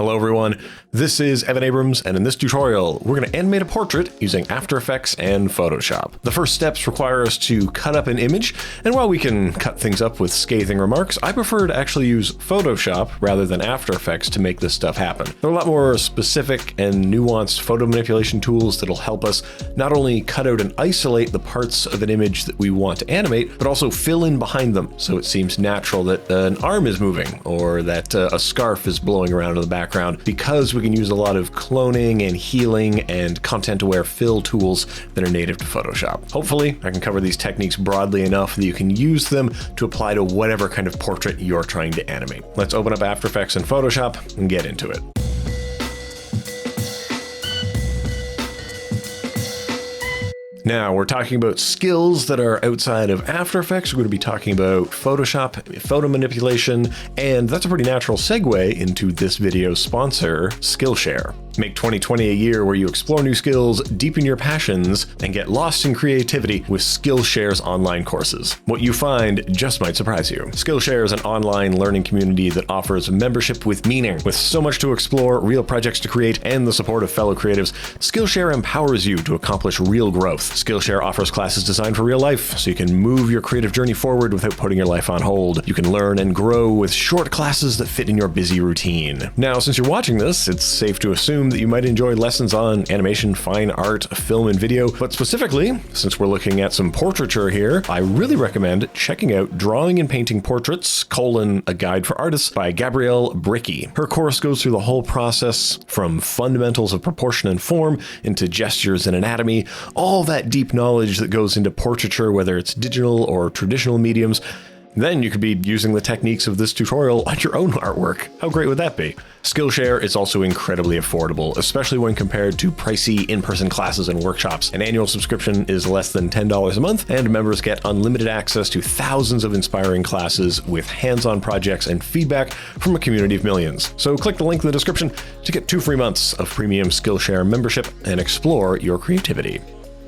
Hello everyone, this is Evan Abrams, and in this tutorial, we're going to animate a portrait using After Effects and Photoshop. The first steps require us to cut up an image, and while we can cut things up with scathing remarks, I prefer to actually use Photoshop rather than After Effects to make this stuff happen. There are a lot more specific and nuanced photo manipulation tools that'll help us not only cut out and isolate the parts of an image that we want to animate, but also fill in behind them so it seems natural that an arm is moving or that a scarf is blowing around in the background, because we can use a lot of cloning and healing and content-aware fill tools that are native to Photoshop. Hopefully, I can cover these techniques broadly enough that you can use them to apply to whatever kind of portrait you're trying to animate. Let's open up After Effects and Photoshop and get into it. Now, we're talking about skills that are outside of After Effects. We're going to be talking about Photoshop, photo manipulation, and that's a pretty natural segue into this video's sponsor, Skillshare. Make 2020 a year where you explore new skills, deepen your passions, and get lost in creativity with Skillshare's online courses. What you find just might surprise you. Skillshare is an online learning community that offers membership with meaning. With so much to explore, real projects to create, and the support of fellow creatives, Skillshare empowers you to accomplish real growth. Skillshare offers classes designed for real life, so you can move your creative journey forward without putting your life on hold. You can learn and grow with short classes that fit in your busy routine. Now, since you're watching this, it's safe to assume that you might enjoy lessons on animation, fine art, film, and video, but specifically, since we're looking at some portraiture here, I really recommend checking out Drawing and Painting Portraits, a Guide for Artists by Gabrielle Bricky. Her course goes through the whole process from fundamentals of proportion and form into gestures and anatomy, all that deep knowledge that goes into portraiture, whether it's digital or traditional mediums. Then you could be using the techniques of this tutorial on your own artwork. How great would that be? Skillshare is also incredibly affordable, especially when compared to pricey in-person classes and workshops. An annual subscription is less than $10 a month, and members get unlimited access to thousands of inspiring classes with hands-on projects and feedback from a community of millions. So click the link in the description to get 2 free months of premium Skillshare membership and explore your creativity.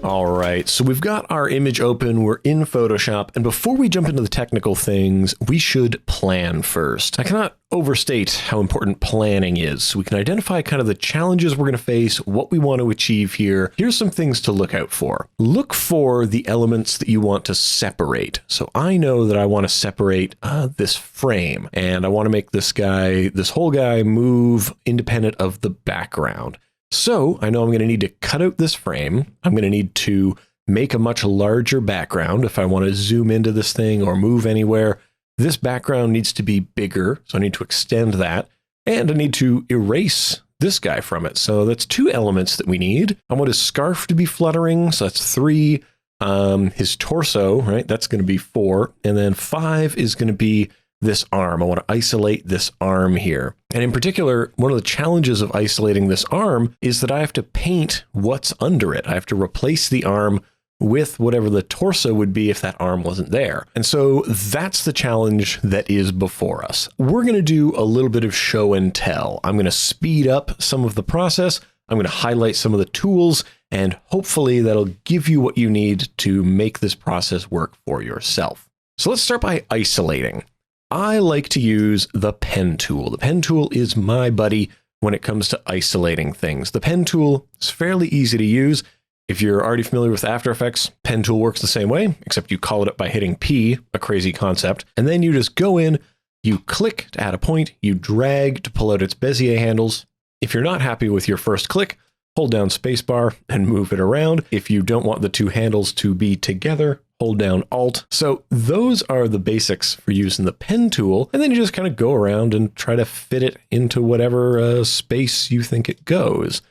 All right, so we've got our image open, we're in Photoshop, and before we jump into the technical things, we should plan first. I cannot overstate how important planning is, so we can identify kind of the challenges we're going to face, what we want to achieve here. Here's some things to look out for. Look for the elements that you want to separate. So I know that I want to separate this frame, and I want to make this whole guy move independent of the background. So I know I'm going to need to cut out this frame. I'm going to need to make a much larger background if I want to zoom into this thing or move anywhere. This background needs to be bigger, so I need to extend that. And I need to erase this guy from it. So that's 2 elements that we need. I want his scarf to be fluttering, so that's 3. His torso, right, that's going to be 4. And then 5 is going to be this arm. I want to isolate this arm here. And in particular, one of the challenges of isolating this arm is that I have to paint what's under it. I have to replace the arm with whatever the torso would be if that arm wasn't there. And so that's the challenge that is before us. We're going to do a little bit of show and tell. I'm going to speed up some of the process. I'm going to highlight some of the tools, and hopefully that'll give you what you need to make this process work for yourself. So let's start by isolating. I like to use the pen tool. The pen tool is my buddy when it comes to isolating things. The pen tool is fairly easy to use. If you're already familiar with After Effects, pen tool works the same way, except you call it up by hitting P, a crazy concept. And then you just go in, you click to add a point, you drag to pull out its Bezier handles. If you're not happy with your first click, hold down spacebar and move it around. If you don't want the 2 handles to be together, hold down Alt. So those are the basics for using the pen tool. And then you just kind of go around and try to fit it into whatever space you think it goes.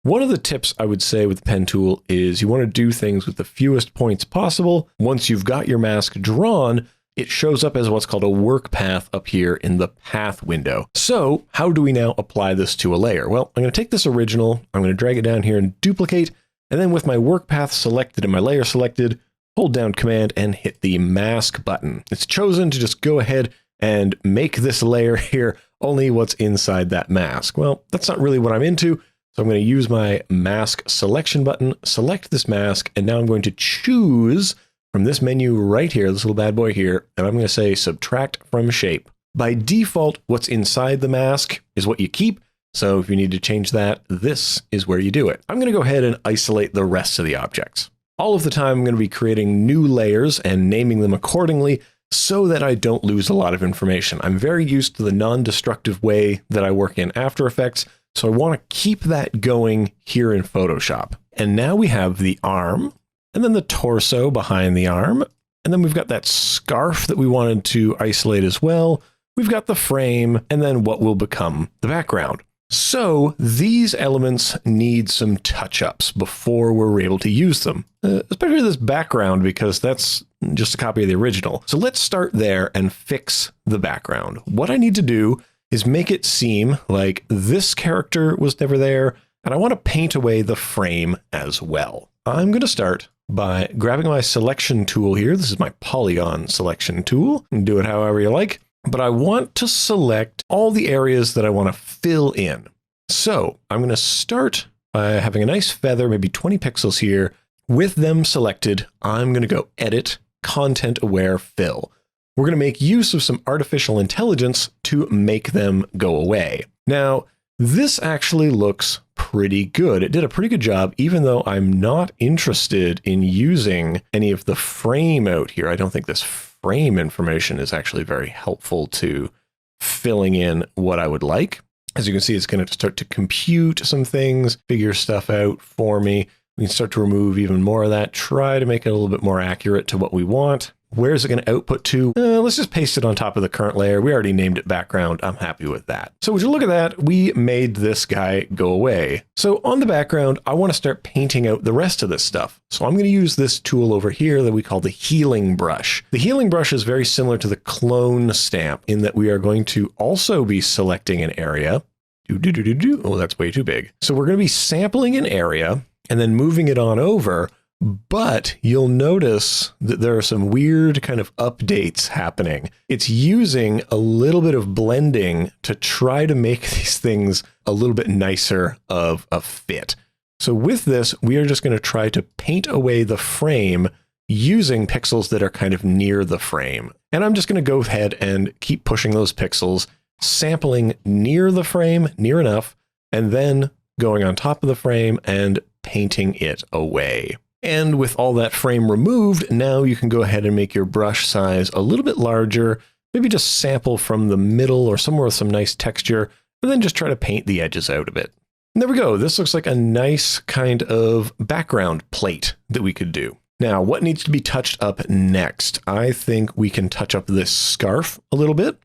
One of the tips I would say with the pen tool is you want to do things with the fewest points possible. Once you've got your mask drawn, it shows up as what's called a work path up here in the path window. So how do we now apply this to a layer? Well, I'm going to take this original, I'm going to drag it down here and duplicate, and then with my work path selected and my layer selected, hold down Command and hit the mask button. It's chosen to just go ahead and make this layer here only what's inside that mask. Well, that's not really what I'm into. So I'm going to use my mask selection button, select this mask, and now I'm going to choose from this menu right here, this little bad boy here, and I'm going to say subtract from shape. By default, what's inside the mask is what you keep. So if you need to change that, this is where you do it. I'm going to go ahead and isolate the rest of the objects. All of the time, I'm going to be creating new layers and naming them accordingly so that I don't lose a lot of information. I'm very used to the non-destructive way that I work in After Effects, so I want to keep that going here in Photoshop. And now we have the arm, and then the torso behind the arm, and then we've got that scarf that we wanted to isolate as well. We've got the frame, and then what will become the background. So these elements need some touch-ups before we're able to use them, especially this background, because that's just a copy of the original. So let's start there and fix the background. What I need to do is make it seem like this character was never there, and I want to paint away the frame as well. I'm going to start by grabbing my selection tool here. This is my polygon selection tool. You can do it however you like. But I want to select all the areas that I want to fill in. So I'm going to start by having a nice feather, maybe 20 pixels here. With them selected, I'm going to go Edit, Content Aware Fill. We're going to make use of some artificial intelligence to make them go away. Now, this actually looks pretty good. It did a pretty good job, even though I'm not interested in using any of the frame out here. I don't think this frame information is actually very helpful to filling in what I would like. As you can see, it's going to start to compute some things, figure stuff out for me. We can start to remove even more of that, try to make it a little bit more accurate to what we want. Where is it going to output to? Let's just paste it on top of the current layer. We already named it background. I'm happy with that. So would you look at that? We made this guy go away. So on the background, I want to start painting out the rest of this stuff. So I'm going to use this tool over here that we call the healing brush. The healing brush is very similar to the clone stamp in that we are going to also be selecting an area. Oh, that's way too big. So we're going to be sampling an area and then moving it on over. But you'll notice that there are some weird kind of updates happening. It's using a little bit of blending to try to make these things a little bit nicer of a fit. So with this, we are just going to try to paint away the frame using pixels that are kind of near the frame. And I'm just going to go ahead and keep pushing those pixels, sampling near the frame, near enough, and then going on top of the frame and painting it away. And with all that frame removed, now you can go ahead and make your brush size a little bit larger, maybe just sample from the middle or somewhere with some nice texture, and then just try to paint the edges out a bit. And there we go. This looks like a nice kind of background plate that we could do. Now, what needs to be touched up next? I think we can touch up this scarf a little bit.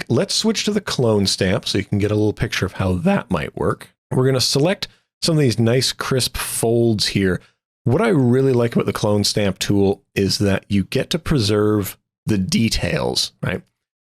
Let's switch to the clone stamp so you can get a little picture of how that might work. We're going to select some of these nice crisp folds here. What I really like about the clone stamp tool is that you get to preserve the details, right?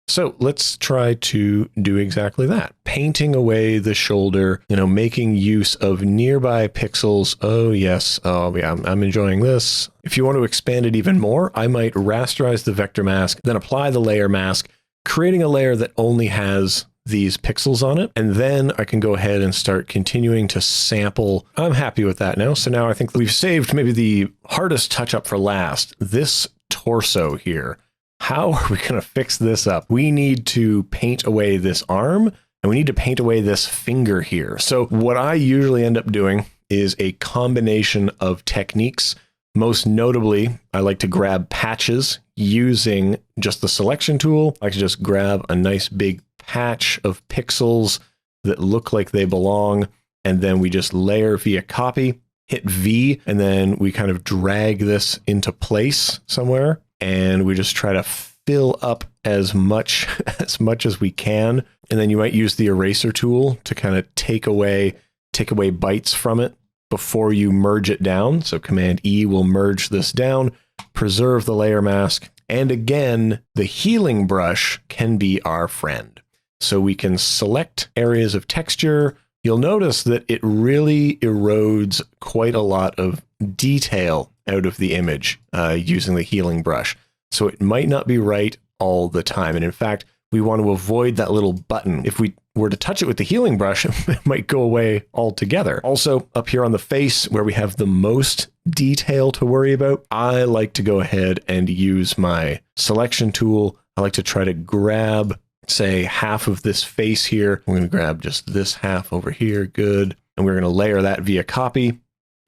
So let's try to do exactly that. Painting away the shoulder, making use of nearby pixels. Oh, yes. Oh, yeah, I'm enjoying this. If you want to expand it even more, I might rasterize the vector mask, then apply the layer mask, creating a layer that only has these pixels on it. And then I can go ahead and start continuing to sample. I'm happy with that now. So now I think we've saved maybe the hardest touch up for last, this torso here. How are we going to fix this up? We need to paint away this arm and we need to paint away this finger here. So what I usually end up doing is a combination of techniques. Most notably, I like to grab patches using just the selection tool. I can just grab a nice big patch of pixels that look like they belong, and then we just layer via copy, hit V, and then we kind of drag this into place somewhere, and we just try to fill up as much as we can. And then you might use the eraser tool to kind of take away bites from it before you merge it down. So Command E will merge this down, preserve the layer mask, and again, the healing brush can be our friend. So we can select areas of texture. You'll notice that it really erodes quite a lot of detail out of the image using the healing brush. So it might not be right all the time. And in fact, we want to avoid that little button. If we were to touch it with the healing brush, it might go away altogether. Also, up here on the face where we have the most detail to worry about, I like to go ahead and use my selection tool. I like to try to grab say half of this face here. We're going to grab just this half over here. Good. And we're going to layer that via copy.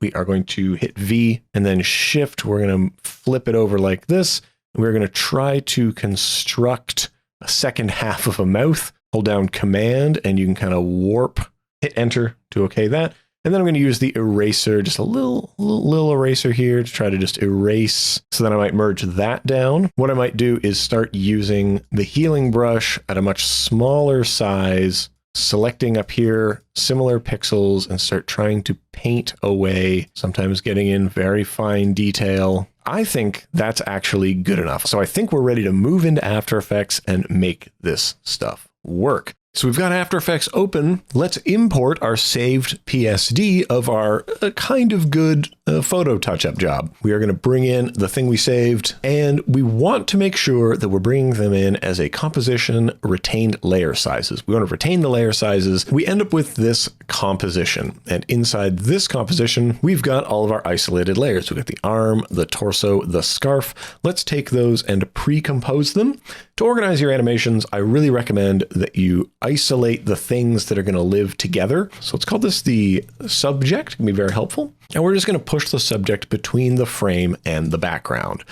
We are going to hit V and then Shift. We're going to flip it over like this. We're going to try to construct a second half of a mouth. Hold down Command and you can kind of warp, hit Enter to okay that. And then I'm going to use the eraser, just a little eraser here to try to just erase. So then I might merge that down. What I might do is start using the healing brush at a much smaller size, selecting up here similar pixels and start trying to paint away, sometimes getting in very fine detail. I think that's actually good enough. So I think we're ready to move into After Effects and make this stuff work. So we've got After Effects open. Let's import our saved PSD of our kind of good photo touch-up job. We are going to bring in the thing we saved, and we want to make sure that we're bringing them in as a composition retained layer sizes. We want to retain the layer sizes. We end up with this composition, and inside this composition, we've got all of our isolated layers. We've got the arm, the torso, the scarf. Let's take those and pre-compose them. To organize your animations, I really recommend that you isolate the things that are going to live together. So let's call this the subject. It can be very helpful. And we're just going to push the subject between the frame and the background.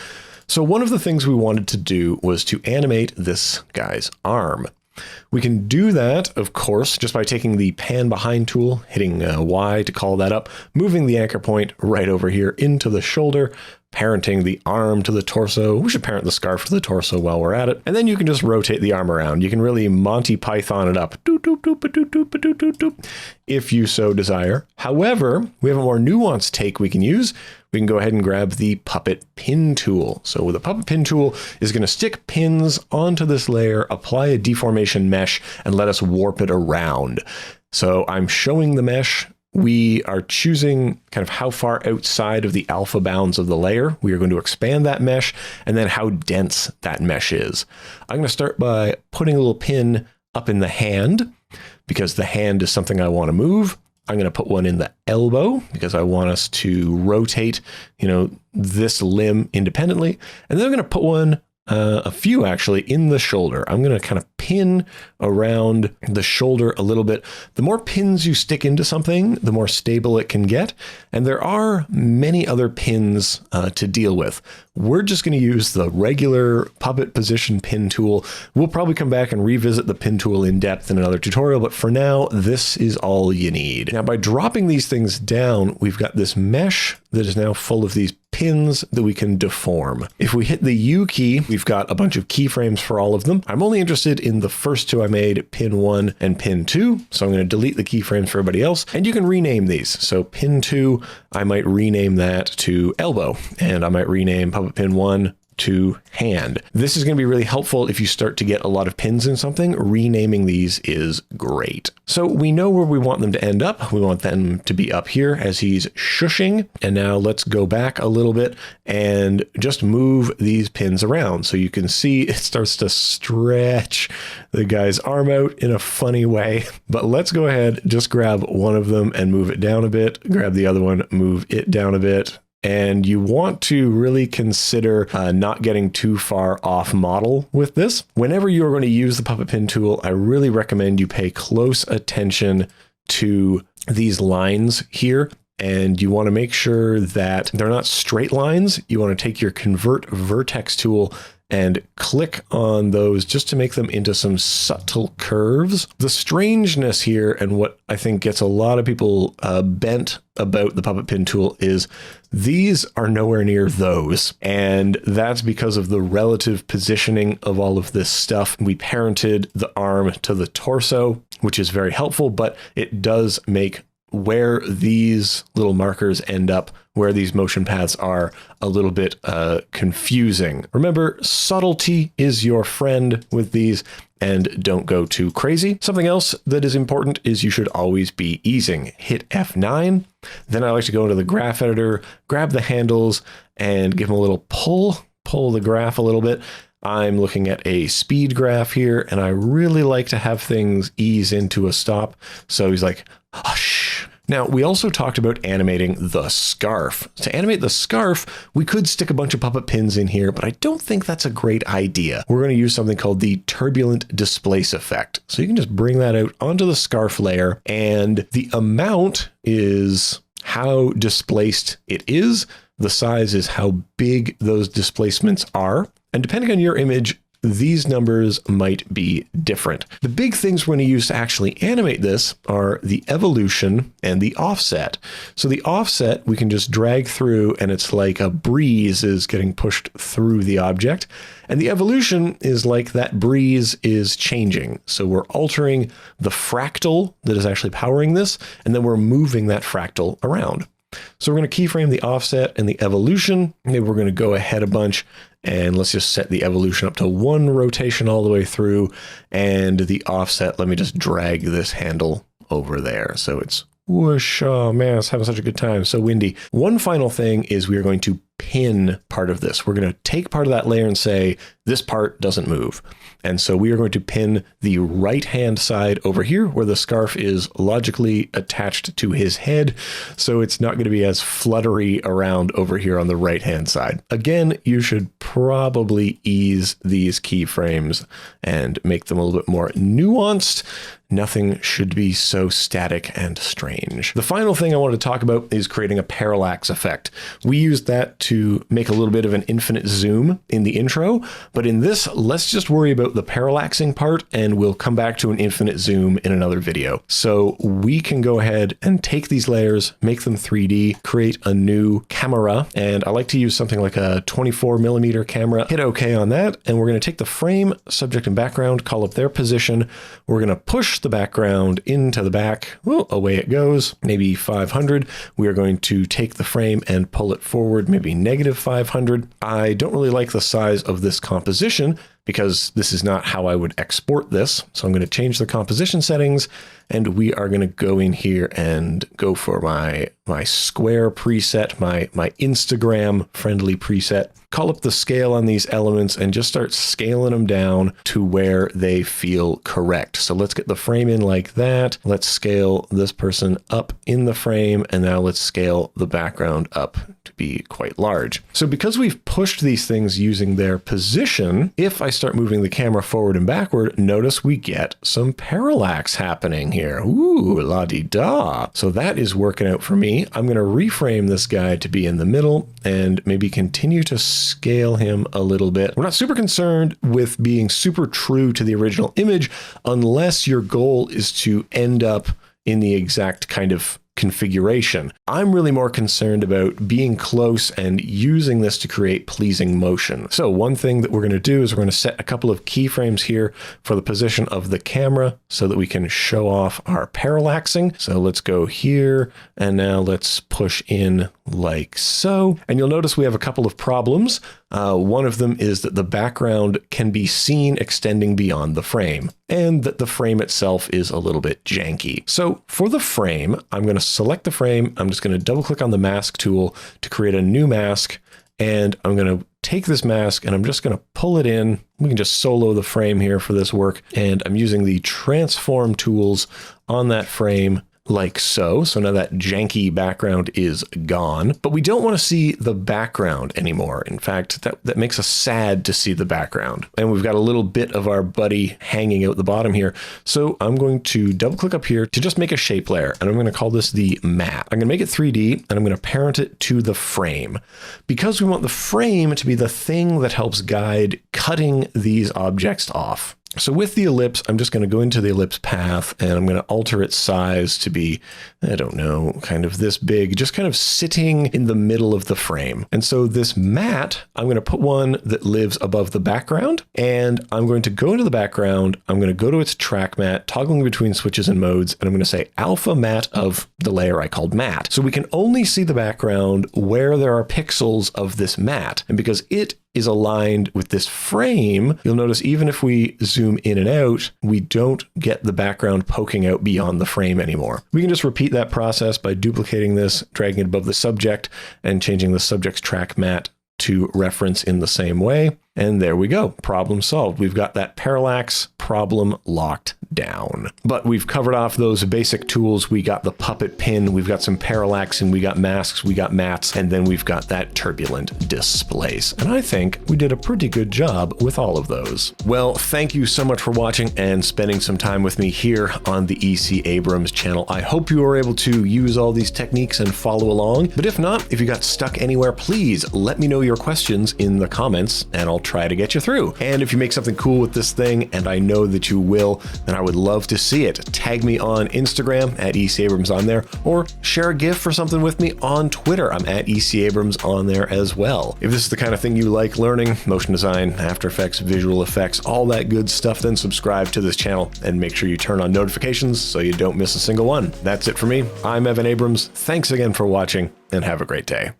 So one of the things we wanted to do was to animate this guy's arm. We can do that, of course, just by taking the pan behind tool, hitting Y to call that up, moving the anchor point right over here into the shoulder, parenting the arm to the torso. We should parent the scarf to the torso while we're at it. And then you can just rotate the arm around. You can really Monty Python it up if you so desire. However, we have a more nuanced take we can use. We can go ahead and grab the puppet pin tool. So the puppet pin tool is going to stick pins onto this layer, apply a deformation mesh, and let us warp it around. So I'm showing the mesh. We are choosing kind of how far outside of the alpha bounds of the layer. We are going to expand that mesh and then how dense that mesh is. I'm going to start by putting a little pin up in the hand because the hand is something I want to move. I'm going to put one in the elbow because I want us to rotate, this limb independently. And then I'm going to put one a few actually in the shoulder. I'm going to kind of pin around the shoulder a little bit. The more pins you stick into something, the more stable it can get. And there are many other pins to deal with. We're just going to use the regular puppet position pin tool. We'll probably come back and revisit the pin tool in depth in another tutorial, but for now, this is all you need. Now, by dropping these things down, we've got this mesh that is now full of these pins that we can deform. If we hit the U key, we've got a bunch of keyframes for all of them. I'm only interested in the first two I made, pin 1 and pin 2. So I'm going to delete the keyframes for everybody else. And you can rename these. So pin 2, I might rename that to elbow, and I might rename puppet pin 1 to hand. This is going to be really helpful if you start to get a lot of pins in something. Renaming these is great. So we know where we want them to end up. We want them to be up here as he's shushing. And now let's go back a little bit and just move these pins around. So you can see it starts to stretch the guy's arm out in a funny way. But let's go ahead, just grab one of them and move it down a bit. Grab the other one, move it down a bit. And you want to really consider not getting too far off model with this. Whenever you're going to use the puppet pin tool, I really recommend you pay close attention to these lines here. And you want to make sure that they're not straight lines. You want to take your convert vertex tool and click on those just to make them into some subtle curves. The strangeness here, and what I think gets a lot of people bent about the puppet pin tool, is these are nowhere near those. And that's because of the relative positioning of all of this stuff. We parented the arm to the torso, which is very helpful, but it does make where these little markers end up, where these motion paths are, a little bit confusing. Remember, subtlety is your friend with these, and don't go too crazy. Something else that is important is you should always be easing. Hit F9. Then I like to go into the graph editor, grab the handles, and give them a little pull the graph a little bit. I'm looking at a speed graph here, and I really like to have things ease into a stop. So he's like, hush. Now, we also talked about animating the scarf. To animate the scarf, we could stick a bunch of puppet pins in here, but I don't think that's a great idea. We're going to use something called the turbulent displace effect. So you can just bring that out onto the scarf layer, and the amount is how displaced it is. The size is how big those displacements are. And depending on your image, these numbers might be different. The big things we're going to use to actually animate this are the evolution and the offset. So the offset, we can just drag through and it's like a breeze is getting pushed through the object. And the evolution is like that breeze is changing. So we're altering the fractal that is actually powering this, and then we're moving that fractal around. So we're going to keyframe the offset and the evolution. Maybe we're going to go ahead a bunch and let's just set the evolution up to 1 rotation all the way through, and the offset, let me just drag this handle over there. So it's whoosh, oh man, it's having such a good time. So windy. One final thing is we are going to pin part of this. We're going to take part of that layer and say, this part doesn't move. And so we are going to pin the right-hand side over here where the scarf is logically attached to his head. So it's not going to be as fluttery around over here on the right-hand side. Again, you should probably ease these keyframes and make them a little bit more nuanced. Nothing should be so static and strange. The final thing I want to talk about is creating a parallax effect. We used that to make a little bit of an infinite zoom in the intro, but in this, let's just worry about the parallaxing part and we'll come back to an infinite zoom in another video. So we can go ahead and take these layers, make them 3D, create a new camera, and I like to use something like a 24mm camera. Hit OK on that, and we're going to take the frame, subject, and background, call up their position. We're going to push the background into the back. Well, away it goes, maybe 500. We are going to take the frame and pull it forward, maybe negative 500. I don't really like the size of this composition because this is not how I would export this. So I'm going to change the composition settings, and we are going to go in here and go for my square preset, my Instagram friendly preset. Call up the scale on these elements and just start scaling them down to where they feel correct. So let's get the frame in like that. Let's scale this person up in the frame, and now let's scale the background up to be quite large. So because we've pushed these things using their position, if I start moving the camera forward and backward, notice we get some parallax happening here. Ooh, la-di-da. So that is working out for me. I'm going to reframe this guy to be in the middle and maybe continue to scale him a little bit. We're not super concerned with being super true to the original image unless your goal is to end up in the exact kind of configuration. I'm really more concerned about being close and using this to create pleasing motion. So one thing that we're going to do is we're going to set a couple of keyframes here for the position of the camera so that we can show off our parallaxing. So let's go here, and now let's push in like so. And you'll notice we have a couple of problems. One of them is that the background can be seen extending beyond the frame, and that the frame itself is a little bit janky. So for the frame, I'm going to select the frame. I'm just going to double click on the mask tool to create a new mask. And I'm going to take this mask and I'm just going to pull it in. We can just solo the frame here for this work. And I'm using the transform tools on that frame like so. So now that janky background is gone, but we don't want to see the background anymore. In fact, that makes us sad to see the background. And we've got a little bit of our buddy hanging out the bottom here. So I'm going to double click up here to just make a shape layer. And I'm going to call this the matte. I'm going to make it 3D and I'm going to parent it to the frame because we want the frame to be the thing that helps guide cutting these objects off. So with the ellipse, I'm just going to go into the ellipse path and I'm going to alter its size to be, I don't know, kind of this big, just kind of sitting in the middle of the frame. And so this matte, I'm going to put one that lives above the background, and I'm going to go into the background. I'm going to go to its track matte, toggling between switches and modes, and I'm going to say alpha matte of the layer I called matte. So we can only see the background where there are pixels of this matte. And because it is aligned with this frame, you'll notice even if we zoom in and out, we don't get the background poking out beyond the frame anymore. We can just repeat that process by duplicating this, dragging it above the subject, and changing the subject's track matte to reference in the same way. And there we go. Problem solved. We've got that parallax problem locked down. But we've covered off those basic tools. We got the puppet pin, we've got some parallaxing, we got masks, we got mats, and then we've got that turbulent displace. And I think we did a pretty good job with all of those. Well, thank you so much for watching and spending some time with me here on the EC Abrams channel. I hope you were able to use all these techniques and follow along. But if not, if you got stuck anywhere, please let me know your questions in the comments and I'll try to get you through. And if you make something cool with this thing, and I know that you will, then I would love to see it. Tag me on Instagram at EC Abrams on there, or share a GIF or something with me on Twitter. I'm at EC Abrams on there as well. If this is the kind of thing you like learning, motion design, After Effects, visual effects, all that good stuff, then subscribe to this channel and make sure you turn on notifications so you don't miss a single one. That's it for me. I'm Evan Abrams. Thanks again for watching and have a great day.